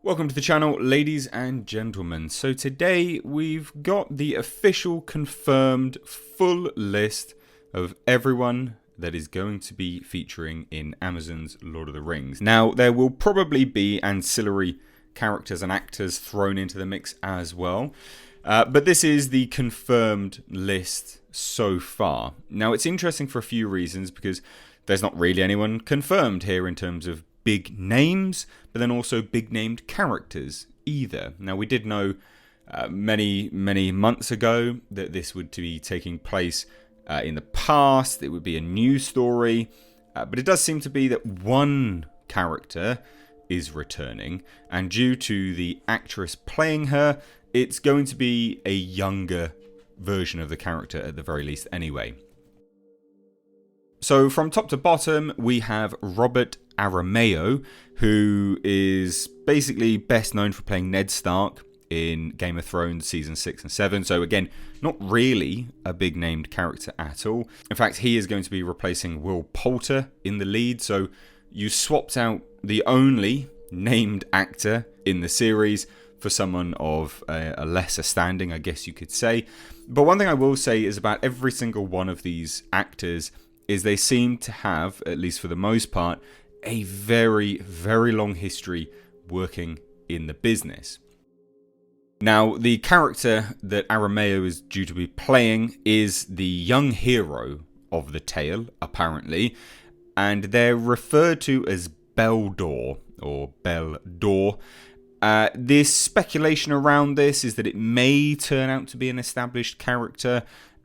Welcome to the channel, ladies and gentlemen. So today we've got the official confirmed full list of everyone that is going to be featuring in Amazon's Lord of the Rings. Now, there will probably be ancillary characters and actors thrown into the mix as well. But this is the confirmed list so far. Now, it's interesting for a few reasons because there's not really anyone confirmed here in terms of big names, but then also big named characters either. Now, we did know many months ago that this would be taking place in the past. It would be a new story, but it does seem to be that one character is returning, and due to the actress playing her, it's going to be a younger version of the character at the very least anyway. So from top to bottom, we have Robert Aramayo, who is basically best known for playing Ned Stark in Game of Thrones Season 6 and 7. So again, not really a big named character at all. In fact, he is going to be replacing Will Poulter in the lead. So you swapped out the only named actor in the series for someone of a lesser standing, I guess you could say. But one thing I will say is about every single one of these actors is they seem to have, at least for the most part, a very long history working in the business. Now, the character that Aramayo is due to be playing is the young hero of the tale, apparently, and they're referred to as Beldor, or Beldor. This speculation around this is that it may turn out to be an established character,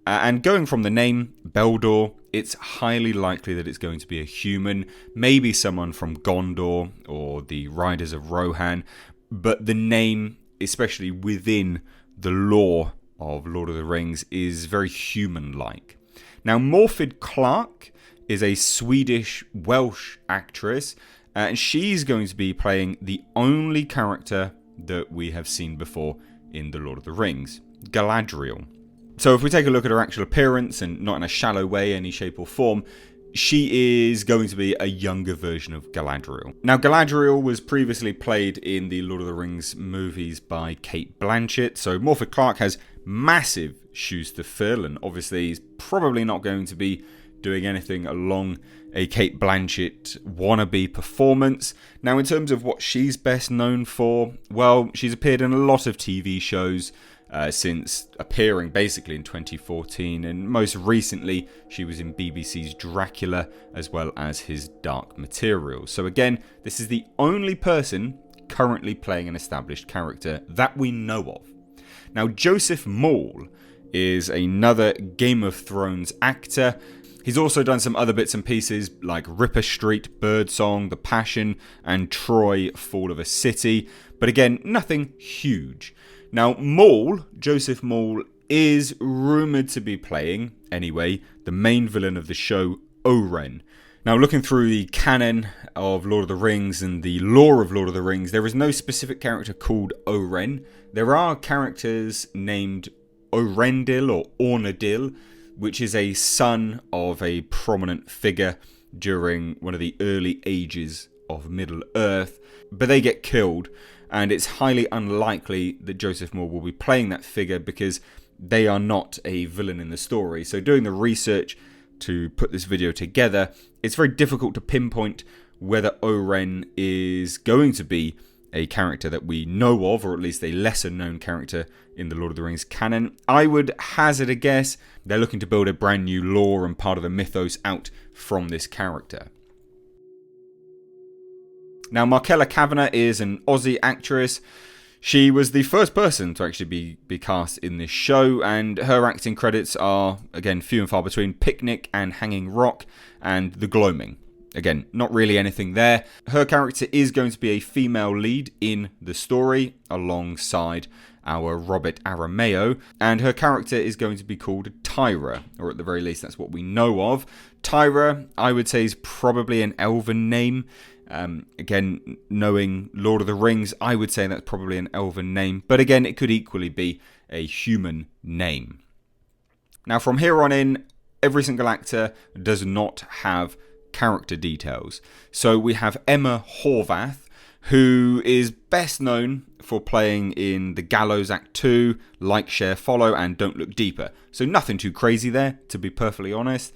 and going from the name, Beldor, it's highly likely that it's going to be a human, maybe someone from Gondor or the Riders of Rohan, but the name, especially within the lore of Lord of the Rings, is very human-like. Now, Morfydd Clark is a Swedish-Welsh actress, and she's going to be playing the only character that we have seen before in the Lord of the Rings, Galadriel. So if we take a look at her actual appearance, and not in a shallow way, any shape or form, she is going to be a younger version of Galadriel. Now, Galadriel was previously played in the Lord of the Rings movies by Cate Blanchett, so Morfydd Clark has massive shoes to fill, and obviously he's probably not going to be doing anything along a Cate Blanchett wannabe performance. Now, in terms of what she's best known for, well, she's appeared in a lot of TV shows, since appearing basically in 2014, and most recently she was in BBC's Dracula as well as his Dark Materials. So again, this is the only person currently playing an established character that we know of. Now, Joseph Mawle is another Game of Thrones actor. He's also done some other bits and pieces like Ripper Street, Birdsong, The Passion, and Troy, Fall of a City, but again, nothing huge. Now, Joseph Mawle, is rumoured to be playing, anyway, the main villain of the show, Oren. Now, looking through the canon of Lord of the Rings and the lore of Lord of the Rings, there is no specific character called Oren. There are characters named Orendil or Ornadil, which is a son of a prominent figure during one of the early ages of Middle-earth, but they get killed. And it's highly unlikely that Joseph Mawle will be playing that figure because they are not a villain in the story. So doing the research to put this video together, it's very difficult to pinpoint whether Oren is going to be a character that we know of, or at least a lesser known character in the Lord of the Rings canon. I would hazard a guess they're looking to build a brand new lore and part of the mythos out from this character. Now, Markella Kavanagh is an Aussie actress. She was the first person to actually be cast in this show, and her acting credits are, again, few and far between: Picnic and Hanging Rock and The Gloaming. Again, not really anything there. Her character is going to be a female lead in the story alongside our Robert Aramayo, and her character is going to be called Tyra, or at the very least that's what we know of. Tyra, I would say, is probably an elven name. Again, knowing Lord of the Rings, I would say that's probably an elven name, but again, it could equally be a human name. Now, from here on in, every single actor does not have character details. So we have Emma Horvath, who is best known for playing in The Gallows Act 2, Like, Share, Follow, and Don't Look Deeper. So nothing too crazy there, to be perfectly honest.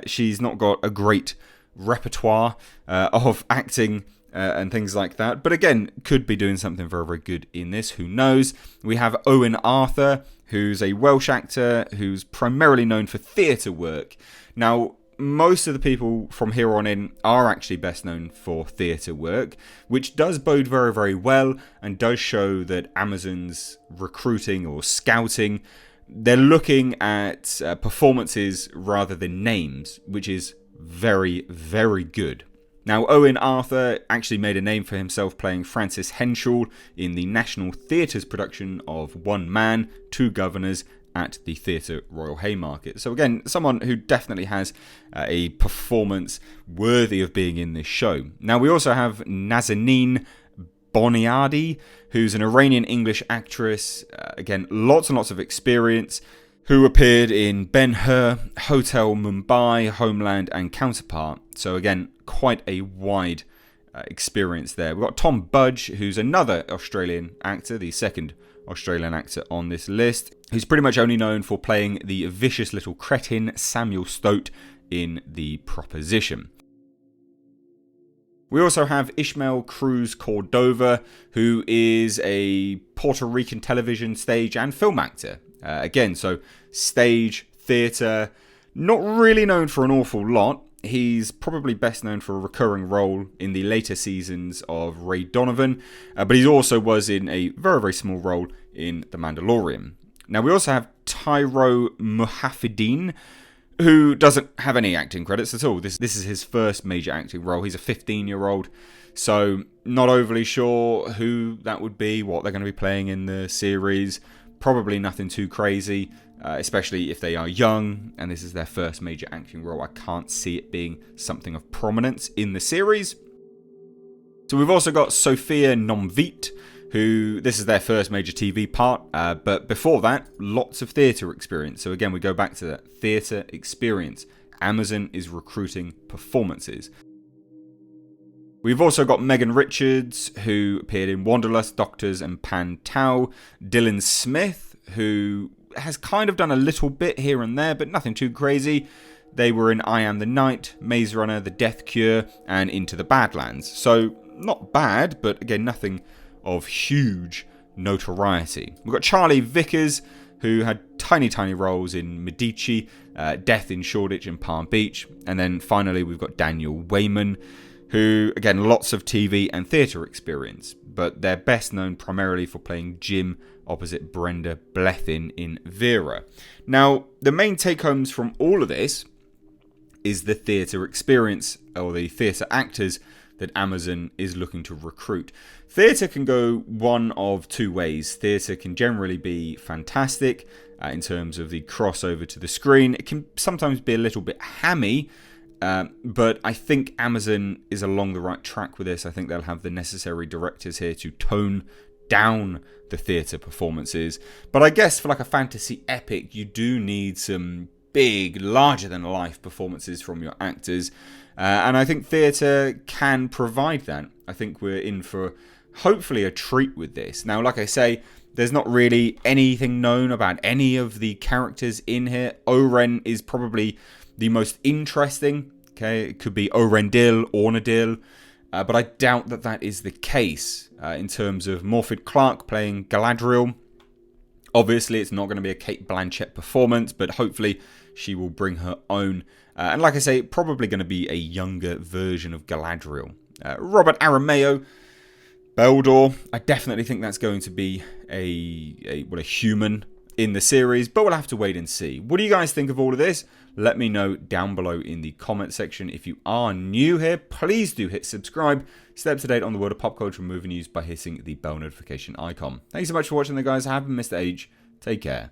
She's not got a great repertoire of acting and things like that. But again, could be doing something very, very good in this. Who knows? We have Owen Arthur, who's a Welsh actor who's primarily known for theatre work. Now, most of the people from here on in are actually best known for theatre work, which does bode very, very well and does show that Amazon's recruiting or scouting, they're looking at performances rather than names, which is very, very good. Now, Owen Arthur actually made a name for himself playing Francis Henshaw in the National Theatre's production of One Man, Two Governors at the Theatre Royal Haymarket. So again, someone who definitely has a performance worthy of being in this show. Now, we also have Nazanin Boniadi, who's an Iranian-English actress. Again, lots and lots of experience, who appeared in Ben-Hur, Hotel Mumbai, Homeland, and Counterpart. So again, quite a wide experience there. We've got Tom Budge, who's another Australian actor, the second Australian actor on this list, who's pretty much only known for playing the vicious little cretin Samuel Stoat in The Proposition. We also have Ishmael Cruz Cordova, who is a Puerto Rican television, stage, and film actor. Again, so stage, theatre, not really known for an awful lot. He's probably best known for a recurring role in the later seasons of Ray Donovan, but he also was in a very, very small role in The Mandalorian. Now, we also have Tyro Muhaffidin, who doesn't have any acting credits at all. This is his first major acting role. He's a 15-year-old, so not overly sure who that would be, what they're going to be playing in the series. Probably nothing too crazy, especially if they are young and this is their first major acting role. I can't see it being something of prominence in the series. So we've also got Sophia Nomvit, who this is their first major TV part, but before that, lots of theatre experience. So again, we go back to that theatre experience. Amazon is recruiting performances. We've also got Megan Richards, who appeared in Wanderlust, Doctors, and Pan Tao. Dylan Smith, who has kind of done a little bit here and there, but nothing too crazy. They were in I Am the Night, Maze Runner, The Death Cure, and Into the Badlands. So not bad, but again, nothing of huge notoriety. We've got Charlie Vickers, who had tiny roles in Medici, Death in Shoreditch and Palm Beach. And then finally, we've got Daniel Wayman, who, again, lots of TV and theatre experience, but they're best known primarily for playing Jim opposite Brenda Blethyn in Vera. Now, the main take-homes from all of this is the theatre experience, or the theatre actors that Amazon is looking to recruit. Theatre can go one of two ways. Theatre can generally be fantastic in terms of the crossover to the screen. It can sometimes be a little bit hammy, but I think Amazon is along the right track with this. I think they'll have the necessary directors here to tone down the theatre performances. But I guess for like a fantasy epic, you do need some big, larger-than-life performances from your actors. And I think theatre can provide that. I think we're in for, hopefully, a treat with this. Now, like I say, there's not really anything known about any of the characters in here. Oren is probably the most interesting. Okay, it could be Orendil, Ornadil, but I doubt that that is the case in terms of Morfydd Clark playing Galadriel. Obviously, it's not going to be a Cate Blanchett performance, but hopefully she will bring her own. And like I say, probably going to be a younger version of Galadriel. Robert Aramayo, Beldor. I definitely think that's going to be a human in the series, but we'll have to wait and see. What do you guys think of all of this? Let me know down below in the comment section. If you are new here, please do hit subscribe. Stay up to date on the world of pop culture and movie news by hitting the bell notification icon. Thanks so much for watching, guys. I haven't missed the age. Take care.